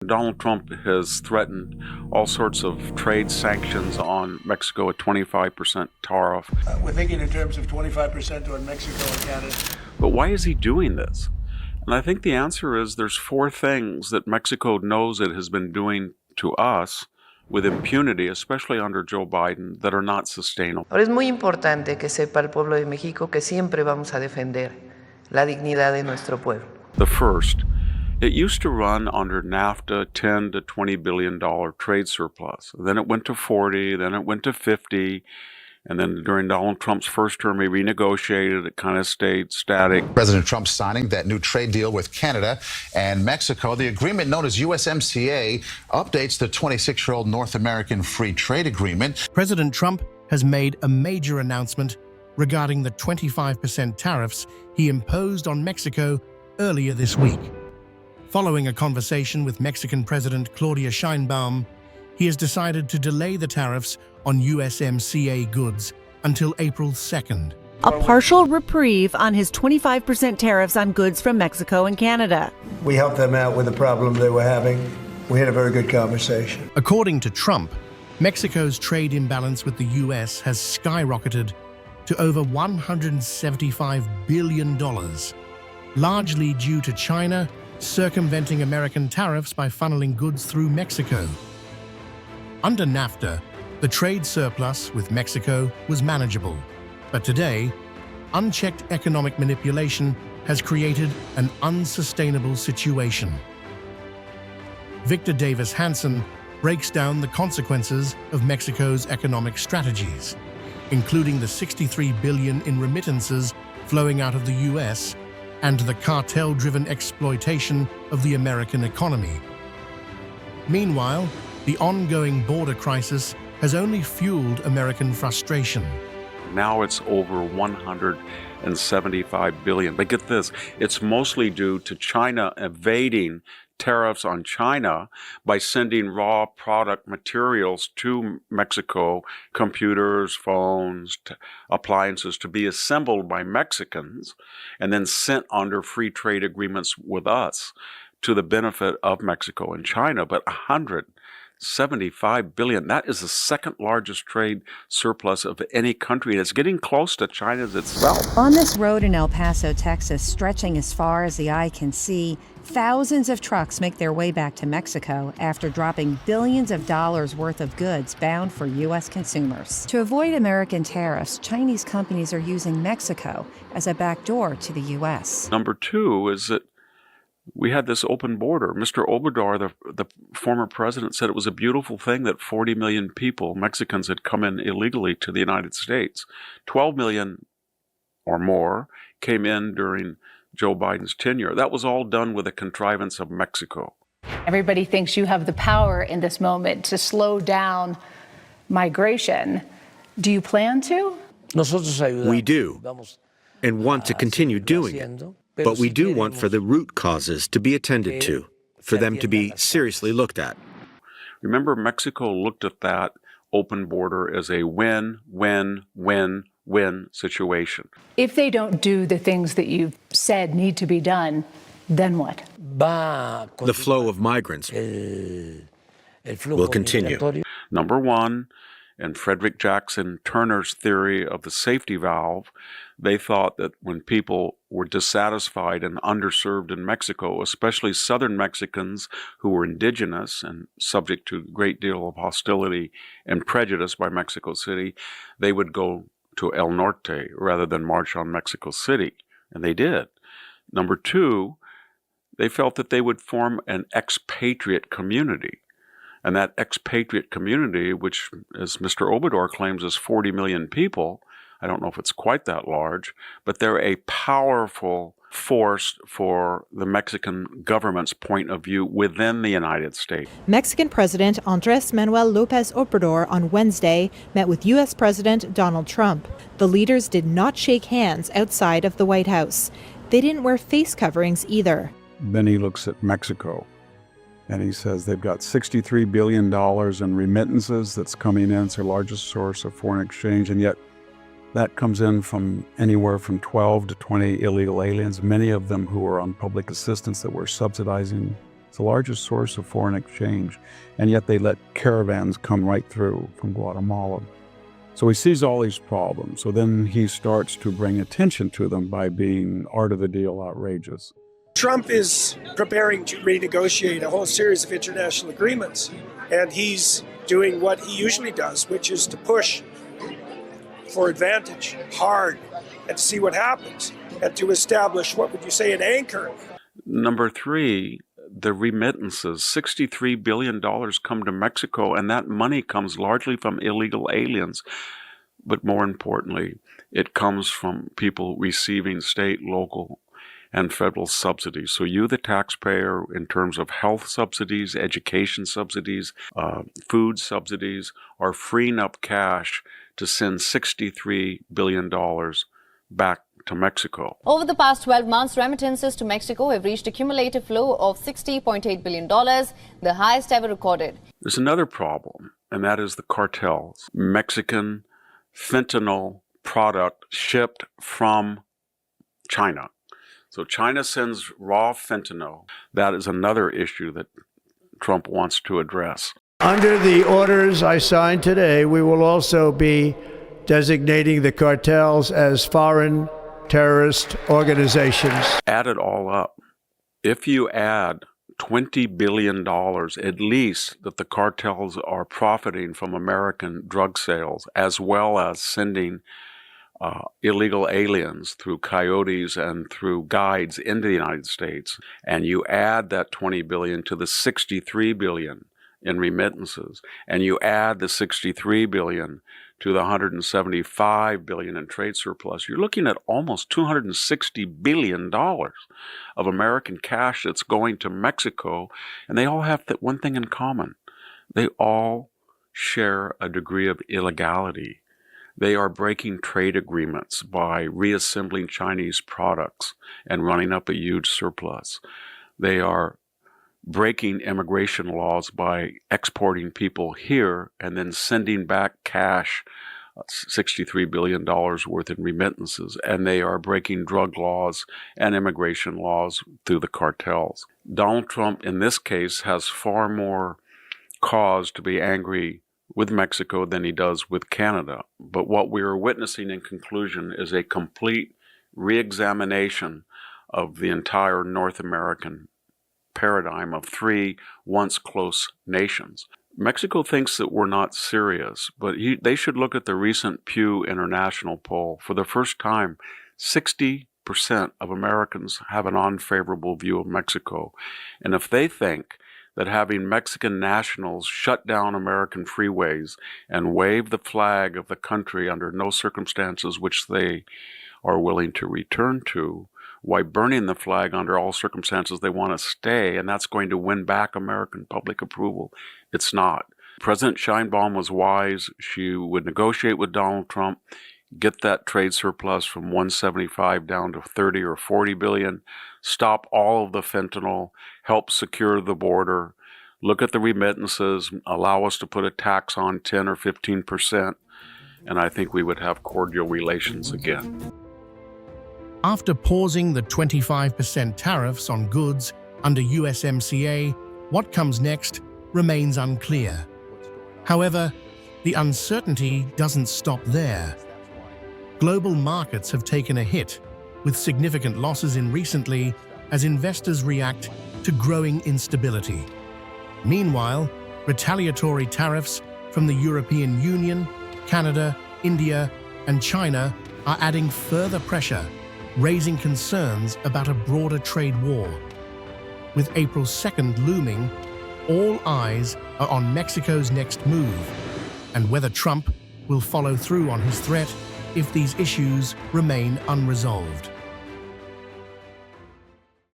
Donald Trump has threatened all sorts of trade sanctions on Mexico, a 25% tariff. We're thinking in terms of 25% on Mexico and Canada. But why is he doing this? And I think the answer is there's four things that Mexico knows it has been doing to us with impunity, especially under Joe Biden, that are not sustainable. Ahora es muy importante que sepa el pueblo de México que siempre vamos a defender la dignidad de nuestro pueblo. The first, it used to run under NAFTA $10 to $20 billion trade surplus. Then it went to 40, then it went to 50, and then during Donald Trump's first term, he renegotiated. It kind of stayed static. President Trump signing that new trade deal with Canada and Mexico. The agreement known as USMCA updates the 26-year-old North American Free Trade Agreement. President Trump has made a major announcement regarding the 25% tariffs he imposed on Mexico earlier this week. Following a conversation with Mexican President Claudia Sheinbaum, he has decided to delay the tariffs on USMCA goods until April 2nd. A partial reprieve on his 25% tariffs on goods from Mexico and Canada. We helped them out with the problem they were having. We had a very good conversation. According to Trump, Mexico's trade imbalance with the U.S. has skyrocketed to over $175 billion, largely due to China circumventing American tariffs by funneling goods through Mexico. Under NAFTA, the trade surplus with Mexico was manageable, but today, unchecked economic manipulation has created an unsustainable situation. Victor Davis Hanson breaks down the consequences of Mexico's economic strategies, including the $63 billion in remittances flowing out of the U.S. and the cartel-driven exploitation of the American economy. Meanwhile, the ongoing border crisis has only fueled American frustration. Now it's over $175 billion. But get this, it's mostly due to China evading tariffs on China by sending raw product materials to Mexico, computers, phones, appliances, to be assembled by Mexicans and then sent under free trade agreements with us to the benefit of Mexico and China. But $175 billion, that is the second largest trade surplus of any country, and it's getting close to China's itself. On this road in El Paso, Texas, stretching as far as the eye can see, thousands of trucks make their way back to Mexico after dropping billions of dollars worth of goods bound for U.S. consumers. To avoid American tariffs, Chinese companies are using Mexico as a backdoor to the U.S. Number two is that we had this open border. Mr. Obrador, the former president, said it was a beautiful thing that 40 million people, Mexicans, had come in illegally to the United States. 12 million or more came in during Joe Biden's tenure. That was all done with a contrivance of Mexico. Everybody thinks you have the power in this moment to slow down migration. Do you plan to? We do, and want to continue doing it. But we do want for the root causes to be attended to, for them to be seriously looked at. Remember, Mexico looked at that open border as a win-win-win-win situation. If they don't do the things that you've said need to be done, then what? The flow of migrants will continue. Number one, in Frederick Jackson Turner's theory of the safety valve, they thought that when people were dissatisfied and underserved in Mexico, especially Southern Mexicans who were indigenous and subject to a great deal of hostility and prejudice by Mexico City, they would go to El Norte rather than march on Mexico City, and they did. Number two, they felt that they would form an expatriate community. And that expatriate community, which, as Mr. Obrador claims, is 40 million people, I don't know if it's quite that large, but they're a powerful force for the Mexican government's point of view within the United States. Mexican President Andrés Manuel López Obrador on Wednesday met with U.S. President Donald Trump. The leaders did not shake hands outside of the White House. They didn't wear face coverings either. Then he looks at Mexico. And he says they've got $63 billion in remittances that's coming in. It's their largest source of foreign exchange. And yet that comes in from anywhere from 12 to 20 illegal aliens, many of them who are on public assistance that we're subsidizing the largest source of foreign exchange, and yet they let caravans come right through from Guatemala. So he sees all these problems. So then he starts to bring attention to them by being art of the deal outrageous. Trump is preparing to renegotiate a whole series of international agreements, and he's doing what he usually does, which is to push for advantage hard and to see what happens and to establish, what would you say, an anchor. Number three, the remittances. $63 billion come to Mexico, and that money comes largely from illegal aliens. But more importantly, it comes from people receiving state, local, and federal subsidies. So you, the taxpayer, in terms of health subsidies, education subsidies, food subsidies, are freeing up cash to send $63 billion back to Mexico. Over the past 12 months, remittances to Mexico have reached a cumulative flow of $60.8 billion, the highest ever recorded. There's another problem, and that is the cartels. Mexican fentanyl product shipped from China. So China sends raw fentanyl. That is another issue that Trump wants to address. Under the orders I signed today, we will also be designating the cartels as foreign terrorist organizations. Add it all up. If you add $20 billion at least that the cartels are profiting from American drug sales, as well as sending illegal aliens through coyotes and through guides into the United States, and you add that $20 billion to the $63 billion in remittances, and you add the $63 billion to the $175 billion in trade surplus, you're looking at almost $260 billion of American cash that's going to Mexico, and they all have that one thing in common. They all share a degree of illegality. They are breaking trade agreements by reassembling Chinese products and running up a huge surplus. They are breaking immigration laws by exporting people here and then sending back cash, $63 billion worth in remittances. And they are breaking drug laws and immigration laws through the cartels. Donald Trump, in this case, has far more cause to be angry with Mexico than he does with Canada. But what we are witnessing in conclusion is a complete re-examination of the entire North American paradigm of three once close nations. Mexico thinks that we're not serious, but they should look at the recent Pew International poll. For the first time, 60% of Americans have an unfavorable view of Mexico. And if they think that having Mexican nationals shut down American freeways and wave the flag of the country under no circumstances which they are willing to return to, why burning the flag under all circumstances they want to stay, and that's going to win back American public approval. It's not. President Sheinbaum was wise. She would negotiate with Donald Trump, get that trade surplus from 175 down to 30 or 40 billion, stop all of the fentanyl, help secure the border, look at the remittances, allow us to put a tax on 10 or 15%, and I think we would have cordial relations again. After pausing the 25% tariffs on goods under USMCA, what comes next remains unclear. However, the uncertainty doesn't stop there. Global markets have taken a hit, with significant losses in recently as investors react to growing instability. Meanwhile, retaliatory tariffs from the European Union, Canada, India, and China are adding further pressure, raising concerns about a broader trade war. With April 2nd looming, all eyes are on Mexico's next move and whether Trump will follow through on his threat if these issues remain unresolved.